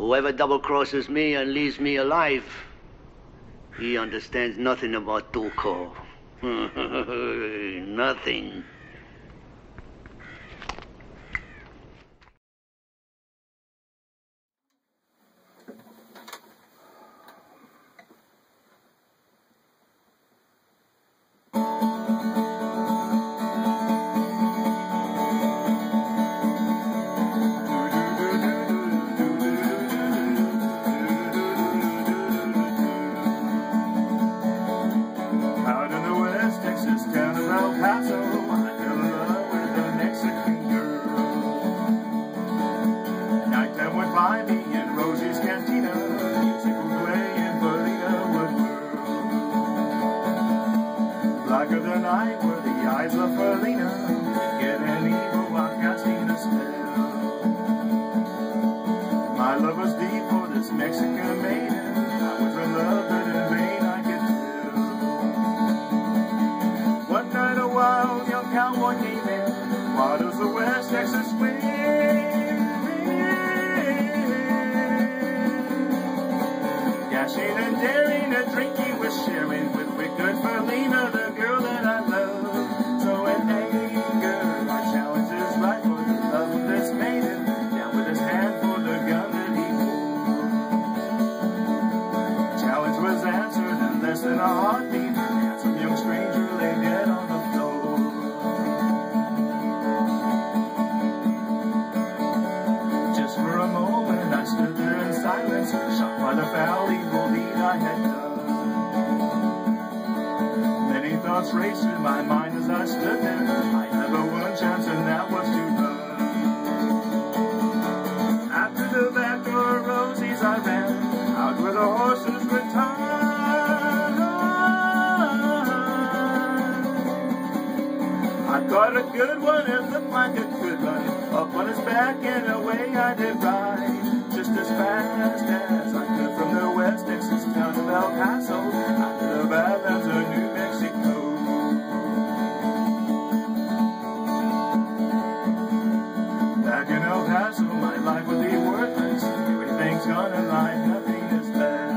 Whoever double-crosses me and leaves me alive, he understands nothing about Tuco. Nothing. Raced through my mind as I stood there. I never one chance, and that was to run. After the back door of Rosie's I ran, out where the horses would turn. I caught a good one, it looked like a good run. Up on his back and away I did ride, just as fast as I could from the West Texas town of El Paso, out to the Badlands of New Mexico. My life would be worthless. Everything's gone in life, nothing is there.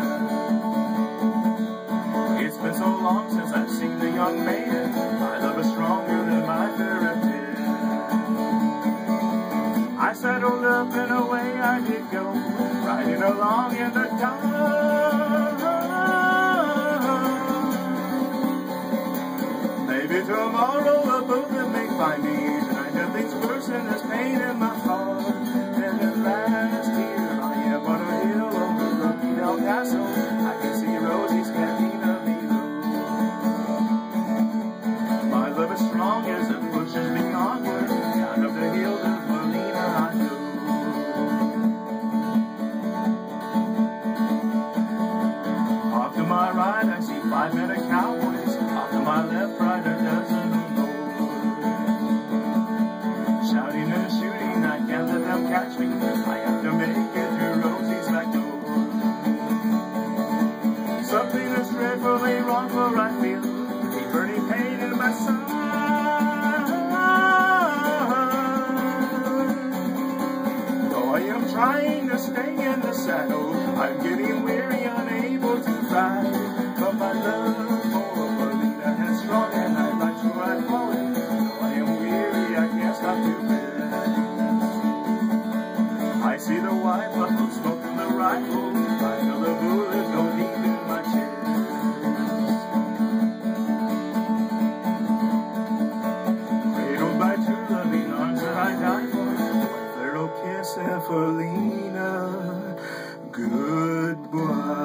It's been so long since I've seen the young maiden. My love is stronger than my fairy tale. I saddled up and away I did go, riding along in the dark. Maybe tomorrow we'll both make my knees, and I nothing's worse than this pain in my heart. El Paso, I can see Rosie's Cantina below. My love is strong as it pushes me onward, down up the hill to Molina I go. Off to my right I see 5 men of cowboys, off to my left right a dozen or more. Shouting and shooting, I can't let them catch me, I have to make it to Rosie's back door. Something is dreadfully wrong, for I feel a burning pain in my side. Though I am trying to stay in the saddle, I'm getting weary, unable to ride. But my love for Molina is strong, and I like to ride forward. Though I am weary, I can't stop to rest. I see the white buffalo smoking the rifle. I feel the bullet go deep in my chest. Cradled by 2 loving arms that I die for, little kiss and Felina, goodbye.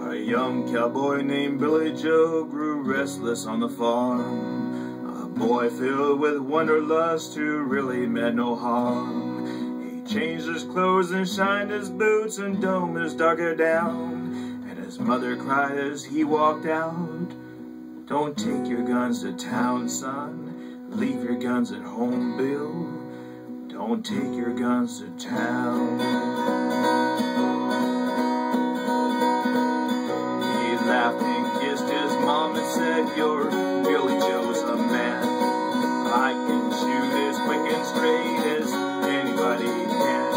A young cowboy named Billy Joe grew restless on the farm. A boy filled with wanderlust who really meant no harm. He changed his clothes and shined his boots, and dome his darker down. And his mother cried as he walked out, "Don't take your guns to town, son. Leave your guns at home, Bill. Don't take your guns to town." He laughed and kissed his mom and said, "Your Billy Joe's a man. I can shoot as quick and straight as anybody can.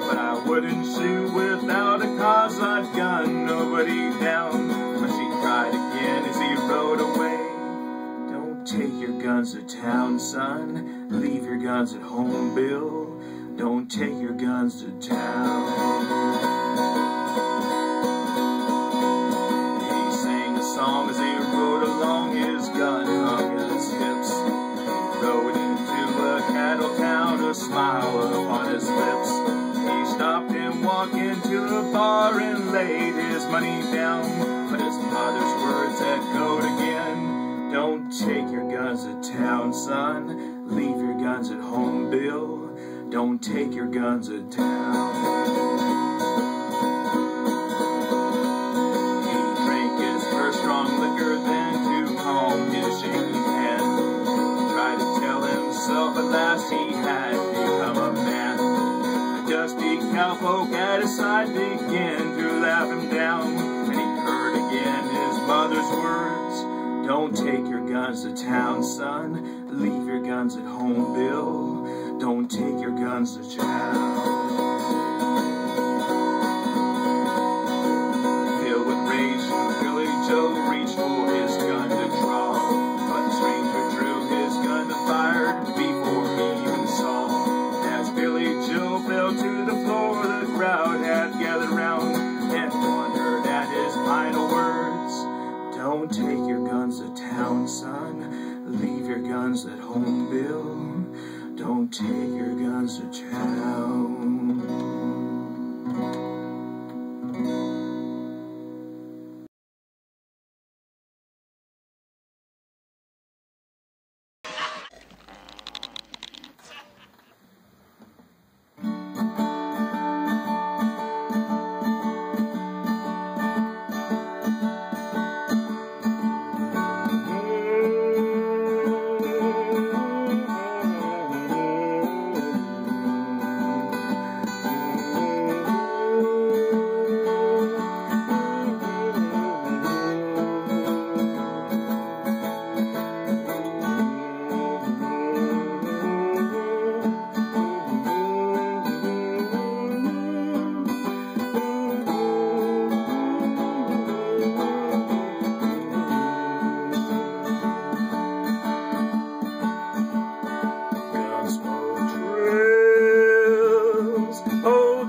But I wouldn't shoot without a cause. I've gunned nobody down." But she cried again as he rode away. "Don't take your guns to town, son. Leave your guns at home, Bill. Don't take your guns to town." He sang a song as he rode along, his gun hung at his hips. He rode into a cattle town, a smile upon his lips. He stopped and walked into a bar and laid his money down. But his mother's words echoed again, "Don't take your guns to town, son. Leave your guns at home, Bill. Don't take your guns to town." He drank his first strong liquor, then took home his shaky hand. He tried to tell himself at last he had become a man. A dusty cowpoke at his side began to laugh him down. And he heard again his mother's words, "Don't take your guns to town, son. Leave your guns at home, Bill. Don't take your guns to town." Filled with rage, Billy Joe reached for his gun to draw. But the stranger drew his gun to fire before he even saw. As Billy Joe fell to the floor, the crowd had gathered round and wondered at his final words. "Don't take your guns to town, son. Leave your guns at home, Bill. Don't take your guns to town."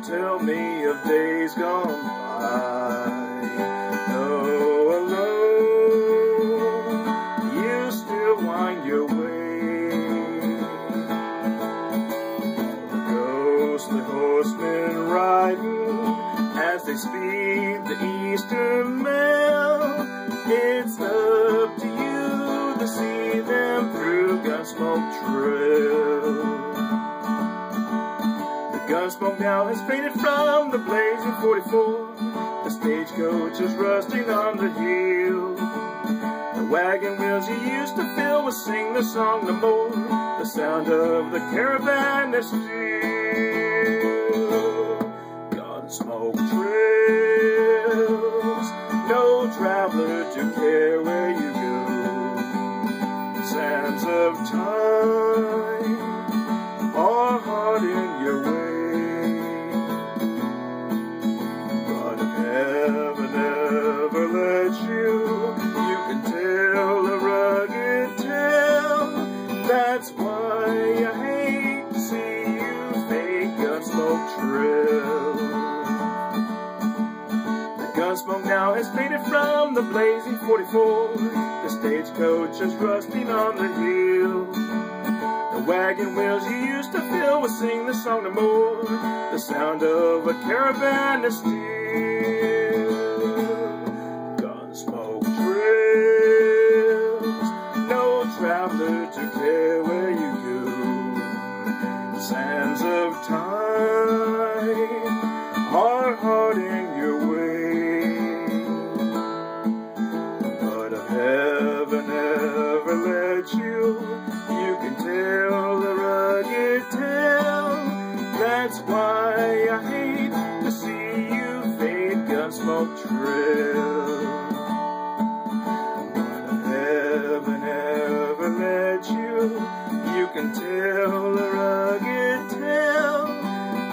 Tell me of days gone by. Oh, alone, you still wind your way. The ghostly horsemen riding as they speed the eastern mail. It's up to you to see them through Gunsmoke Trail. Gunsmoke now has faded from the blazing 44. The stagecoach is rusting on the hill. The wagon wheels you used to fill will sing the song no more. The sound of the caravan is still. Gunsmoke trails, no traveler to care where you go. Sands of time are hard in your way. You can tell a rugged tale. That's why I hate to see you fake Gunsmoke Trail. The Gunsmoke now has faded from the blazing 44. The stagecoach is rusting on the hill. The wagon wheels you used to fill will sing the song no more. The sound of a caravan is still. Traveler to care where you go. Sands of time away. But if heaven ever let you, you can tell the rugged tale. That's why I hate to see you fade Gunsmoke Trail. But if heaven ever let you, you can tell the rugged tale.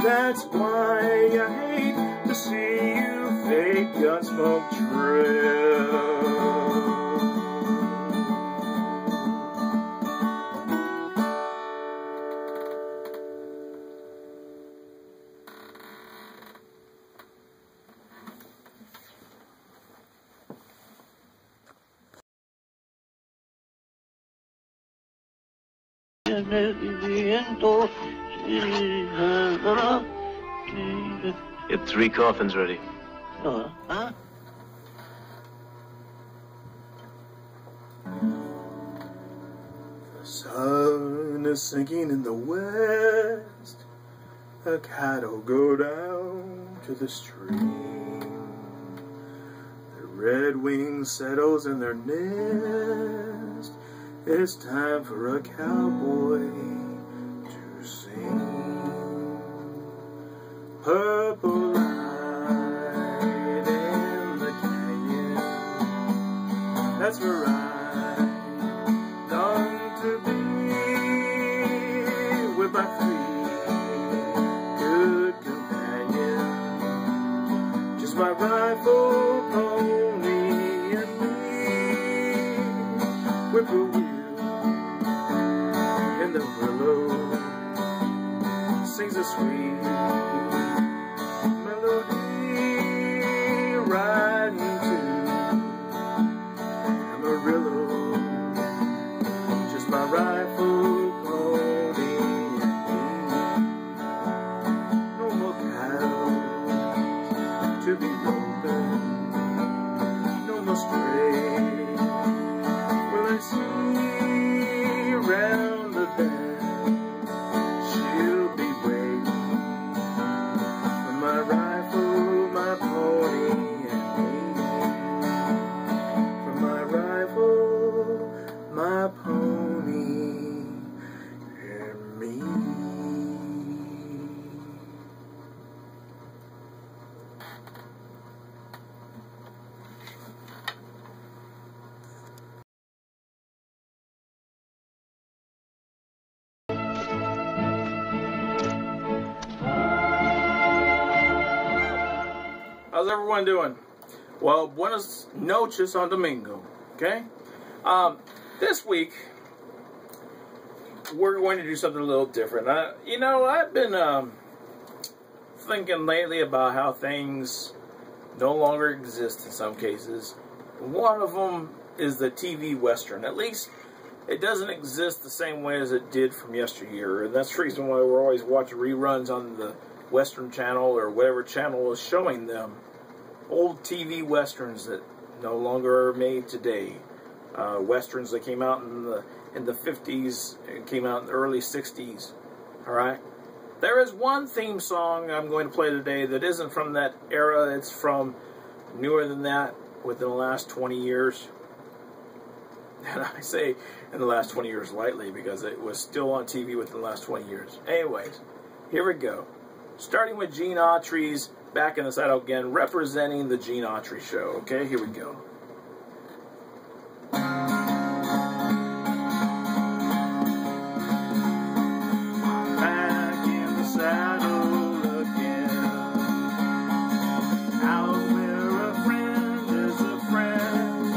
That's why I hate to see you fade Gunsmoke Trail. Get 3 coffins ready. Huh? The sun is sinking in the west. The cattle go down to the stream. The redwing settles in their nest. It's time for a cowboy to sing. Purple light in the canyon. That's where I long to be, with my 3 good companions. Just my rifle, pony, and me. Whippoorwill in the willow sings a sweet melody, riding to Amarillo. Just my rifle, pony, and me. No more cows to be roping, no more stray. Will I see around the bend? She'll be waiting for my rifle, my pony, and me. For my rifle, my pony, and me. How's everyone doing? Well, buenos noches on Domingo, okay? This week, we're going to do something a little different. You know, I've been thinking lately about how things no longer exist in some cases. One of them is the TV Western. At least, it doesn't exist the same way as it did from yesteryear. And that's the reason why we're always watching reruns on the Western Channel or whatever channel is showing them. Old TV Westerns that no longer are made today. Westerns that came out in the 50s, and came out in the early 60s. Alright? There is one theme song I'm going to play today that isn't from that era. It's from newer than that, within the last 20 years. And I say in the last 20 years lightly because it was still on TV within the last 20 years. Anyways, here we go. Starting with Gene Autry's Back in the Saddle Again, representing the Gene Autry Show. Okay, here we go. Back in the saddle again, out where a friend is a friend,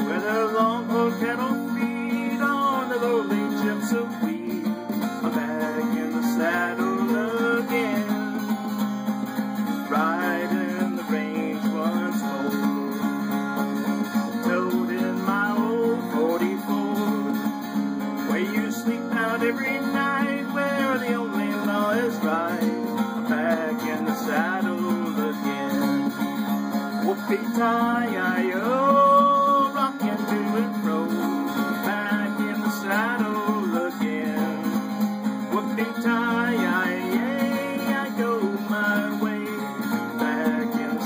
where the long cold cattle feed on the rolling chips of wheat. I'm back in the saddle again, riding the range once more, toting my old 44, where you sleep out every night, where the only law is right. I'm back in the saddle again. Whoopee-tie-I-O, rocking to and fro, back in the saddle again. Whoopee-tie-I-A, I go my way, back in the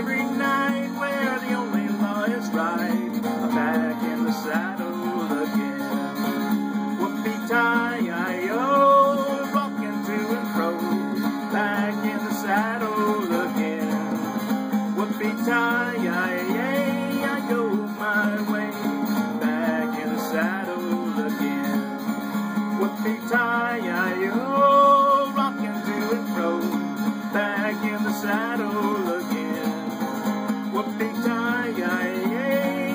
every night where the only law is right. I'm back in the saddle again. Whoopee-tie-I-O, rocking to and fro. Back in the saddle again. Whoopee-tie-I-A, I go my way. Back in the saddle again. Whoopee-tie-I-O, rocking to and fro. Back in the saddle again. Whoopee-tie-I-A,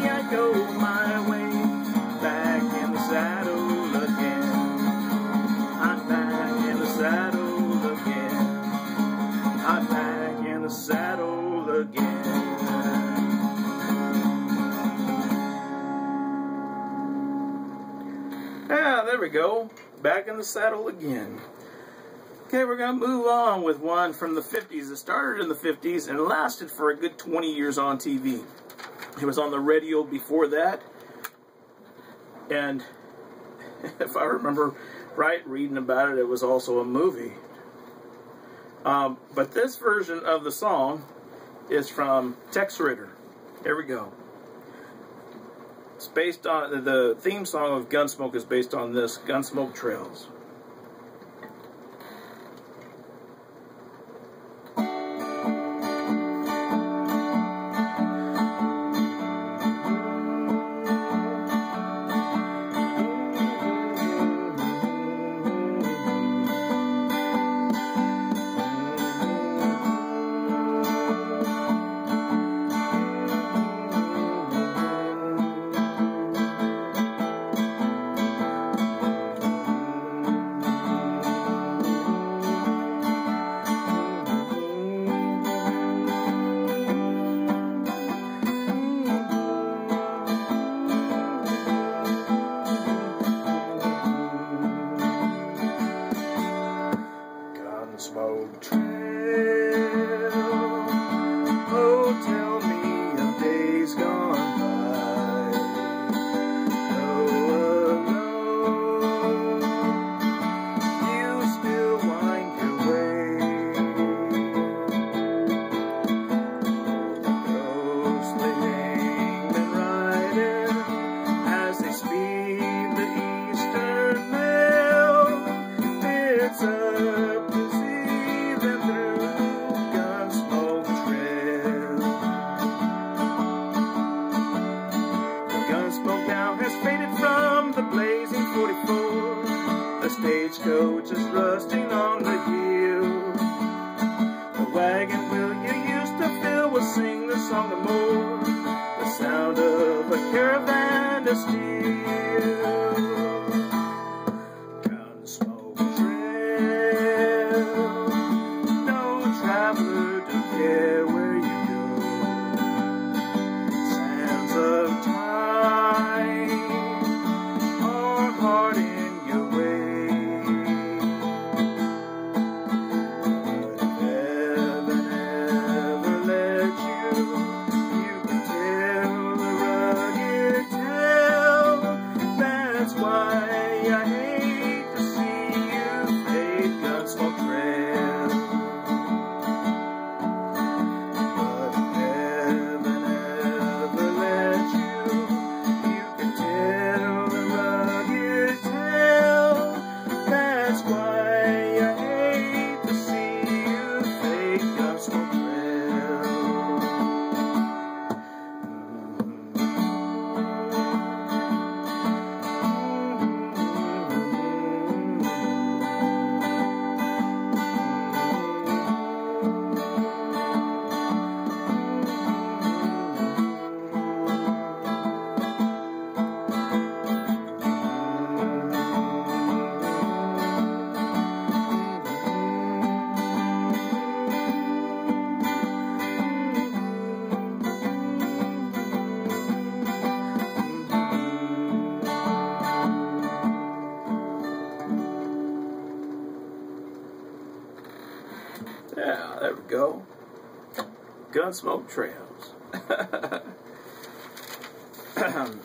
I go my way. Back in the saddle again. I'm back in the saddle again. I'm back in the saddle again. Yeah, there we go. Back in the saddle again. Okay, we're going to move on with one from the 50s. It started in the 50s and lasted for a good 20 years on TV. It was on the radio before that. And if I remember right, reading about it, it was also a movie. But this version of the song is from Tex Ritter. Here we go. It's based on, the theme song of Gunsmoke is based on this, Gunsmoke Trails. Gunsmoke Trail, oh, tell me of days gone by. Though alone, you still wind your way. The ghostly hangmen riding as they speed the eastern mail. It's up to see them through Gunsmoke Trail. The gunsmoke now has faded from the blazing 44. The stagecoach is rusting on the hill. The wagon wheel you used to fill will sing the song no more. The sound of a caravan of steel. Gunsmoke Trail, no traveler to care where you go. Sands of time are hard in your way. But if heaven ever let you, you can tell the rugged tale. That's why I hate to see you fade Gunsmoke Trail. But if heaven ever let you, you can tell the rugged tale. That's why I hate to see you fade Gunsmoke Trail. Yeah, there we go. Gunsmoke Trails.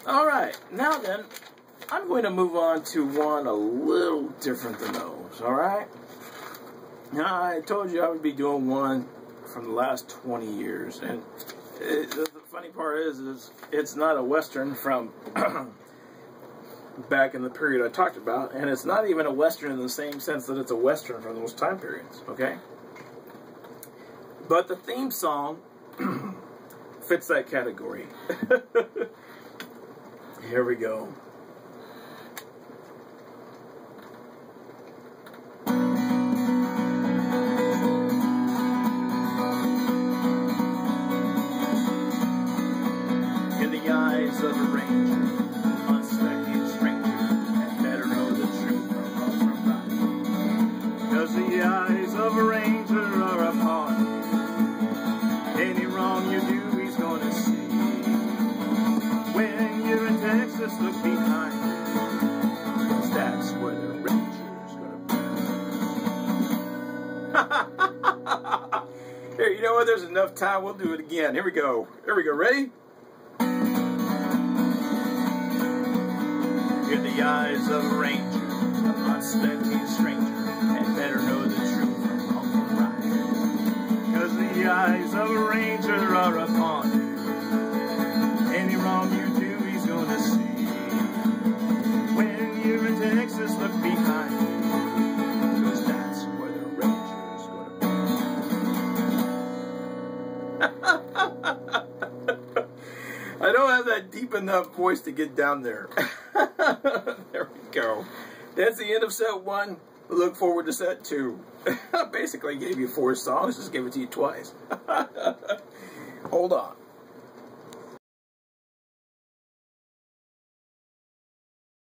Alright, now then, I'm going to move on to one a little different than those, alright? Now, I told you I would be doing one from the last 20 years. And the funny part is it's not a Western from back in the period I talked about, and it's not even a Western in the same sense that it's a Western from those time periods, okay? But the theme song fits that category. Here we go. In the eyes of a ranger, unsuspecting stranger, and better know the truth from wrong from right. 'Cause the eyes of a ranger are upon you. Any wrong you do, he's gonna see. When you're in Texas, look behind you, 'cause that's where the ranger's gonna be. Here, you know what? There's enough time. We'll do it again. Here we go. Here we go. Ready? In the eyes of a ranger, a unsuspecting stranger, and better know the truth from wrong from right. 'Cause the eyes of a ranger are upon you. Any wrong you do, he's gonna see. When you're in Texas, look behind you, 'cause that's where the ranger's gonna be. I don't have that deep enough voice to get down there. There we go. That's the end of set 1. Look forward to set 2. I basically gave you 4 songs, just gave it to you twice. Hold on.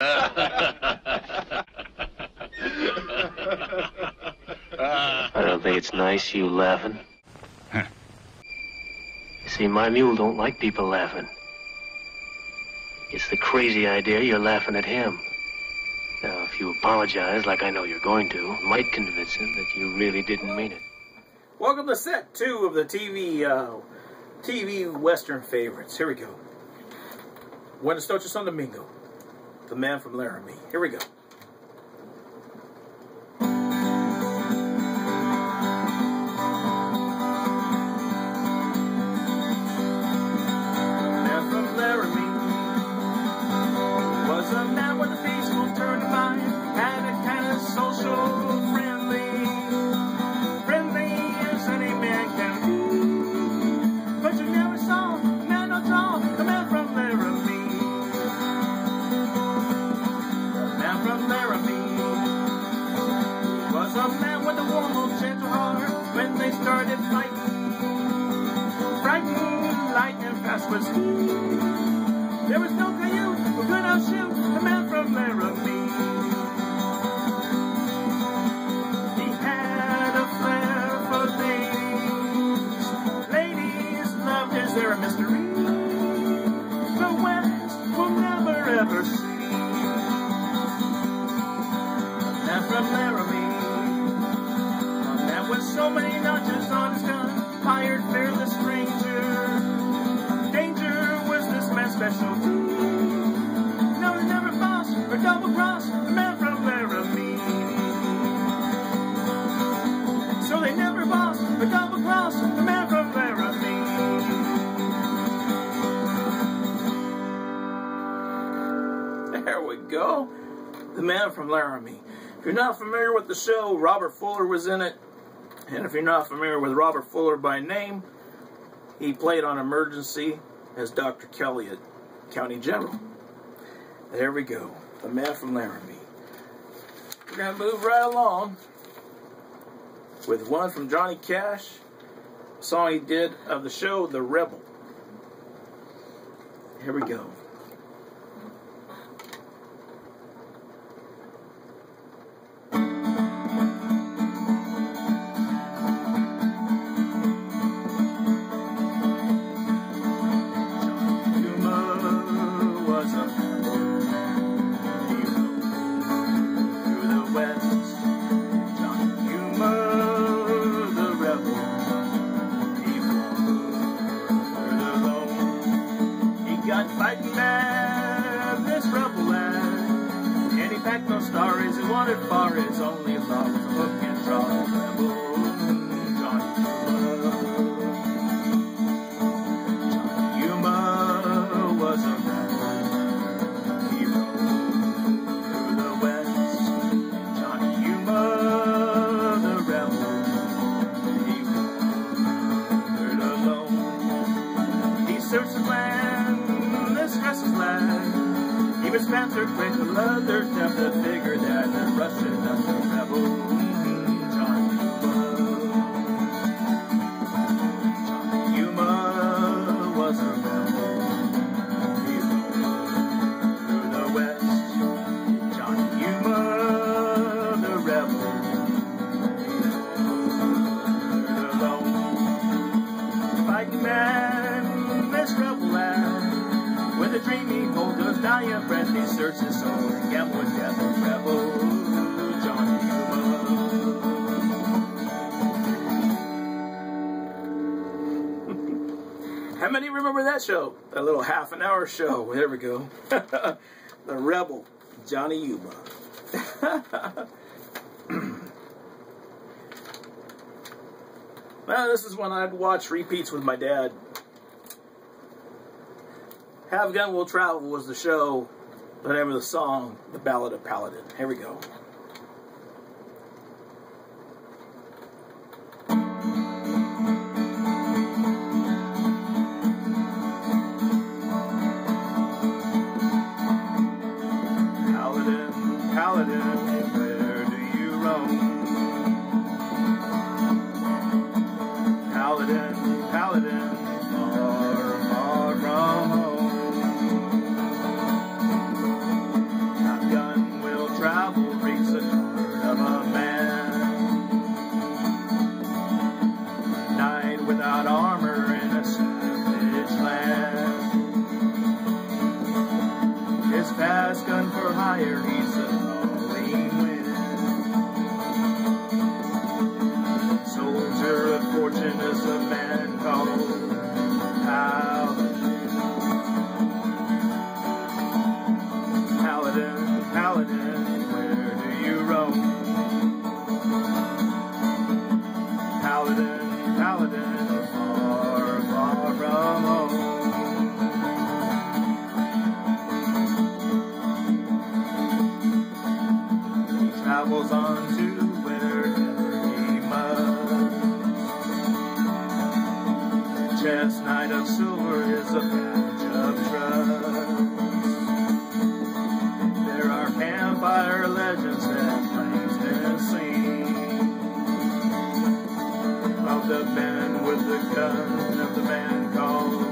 I don't think it's nice you laughing. You see, my mule don't like people laughing. It's the crazy idea you're laughing at him. Now, if you apologize like I know you're going to, it might convince him that you really didn't mean it. Welcome to set 2 of the TV Western favorites. Here we go. Buenas noches, San Domingo. The Man from Laramie. Here we go. A man with a peaceful turn of mind, and a kind of social friendly as any man can be. But you never saw a man or draw, the man from Laramie. The man from Laramie was a man with a warm, old gentle heart. When they started fighting, frightened, lightning fast was he. There was no canoe who could outshoot the man from Laramie. He had a flair for ladies. Ladies loved his air of mystery. The West will never ever see. The man from Laramie. A man with so many notches on his gun, hired fearless stranger. Specialty. No, he never bossed or double-crossed the man from Laramie. So they never bossed or double-crossed the man from Laramie. There we go. The Man from Laramie. If you're not familiar with the show, Robert Fuller was in it. And if you're not familiar with Robert Fuller by name, he played on Emergency as Dr. Kelly at County General. There we go. The Man from Laramie. We're going to move right along with one from Johnny Cash, a song he did of the show The Rebel. Here we go. Fighting man, this rebel lad. And he packed no stories, he wanted far, his only thought was hook and draw. Rebel, Johnny Toomer. searched the land, this restless land. Even spent their quick to love their death to figure that the Russian enough to rebel. Johnny Yuma was a rebel. He rode through the west. Johnny Yuma, the rebel. Fighting man, this rebel lad, with a dream he holds, does die of breath, he searches his soul and gamble with death, a rebel, Johnny Yuma. How many remember that show? That little half-an-hour show. There we go. The rebel, Johnny Yuma. Well, this is when I'd watch repeats with my dad. Have Gun Will Travel was the show. The name of the song, The Ballad of Paladin. Here we go. Paladin, Paladin, where do you roam? Paladin, Paladin, far, far from home. Have Gun Will Travel reads the heart of a man. A knight without armor in a savage land. His fast gun for hire, he's a howling wind. Soldier of fortune is a man called Paladin. Paladin, Paladin, where do you roam? Paladin, Paladin, far, far from home. He travels on to wherever he must. The chestnut of silver is a badge of trust. There are campfire legends that claims been seen of the man with the gun, of the man called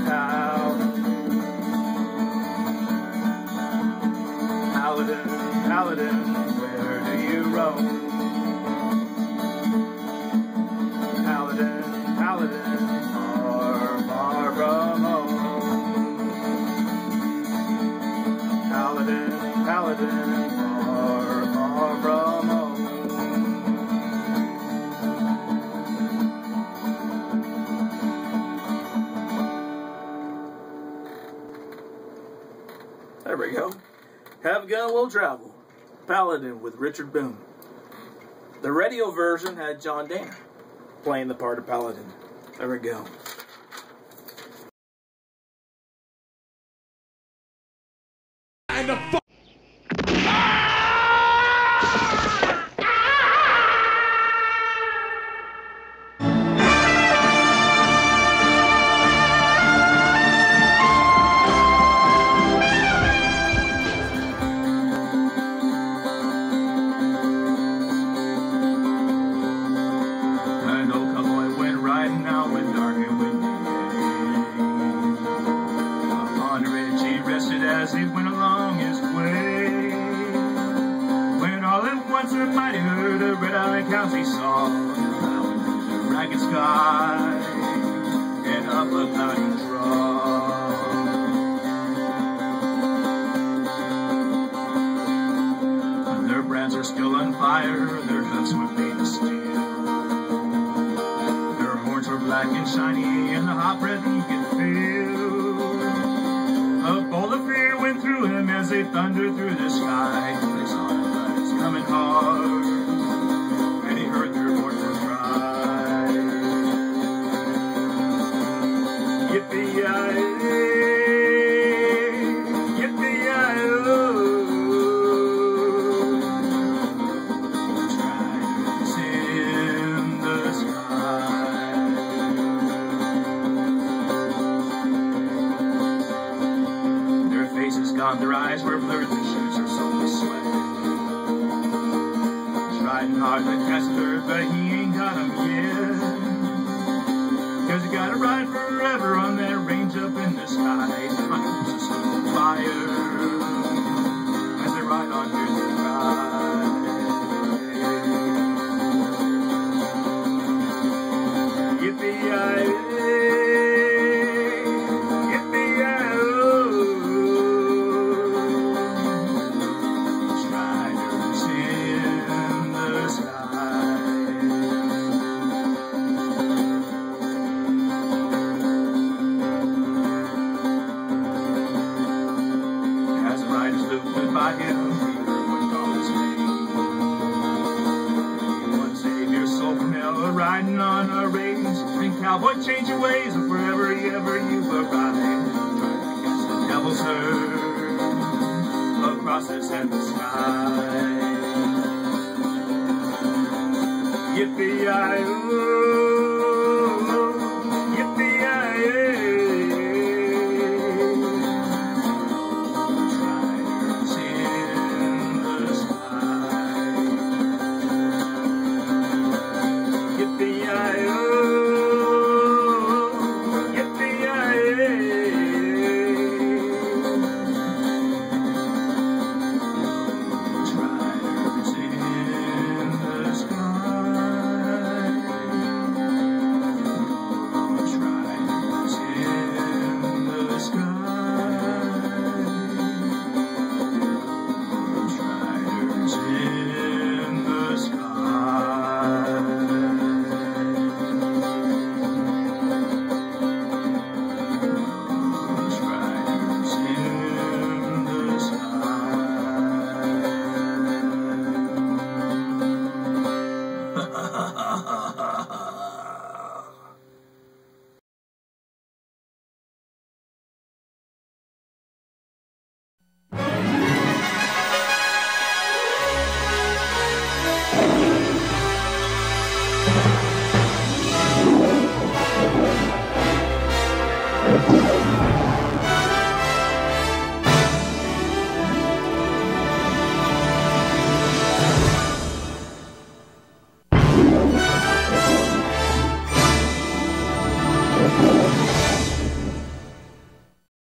Paladin. Paladin, Paladin, where do you roam? Paladin, Paladin, far, far from home. Paladin, Paladin, far, far from home. There we go. Have Gun Will Travel. Paladin with Richard Boone. The radio version had John Dana playing the part of Paladin. There we go. And the as he went along his way, when all at once a mighty herd of red-eyed cows he saw, plowing through the ragged sky, and up a cloudy draw. Their brands are still on fire, their hooves were made of steel, their horns were black and shiny, and the hot breath he could feel. A bolt of fear went through him as they thundered through the sky. They saw the bullets coming hard, and he heard their mournful cry. Yippee-yi-yi, yippee-yi-oh. Dragons in the sky. on their eyes were blurred, their shoes are soaked with sweat. He's riding hard like Casper, but he ain't got 'em yet. 'Cause he gotta ride forever on that range up in the sky. Time to stone fire as they ride on through the ride. Yippee-yi-yay. By him, Peter would call his name. One save your soul from hell, riding on a range. And cowboy, change your ways, and wherever ever you arrive, try to catch the devil's herd across this endless sky. Yippee-yi-oh.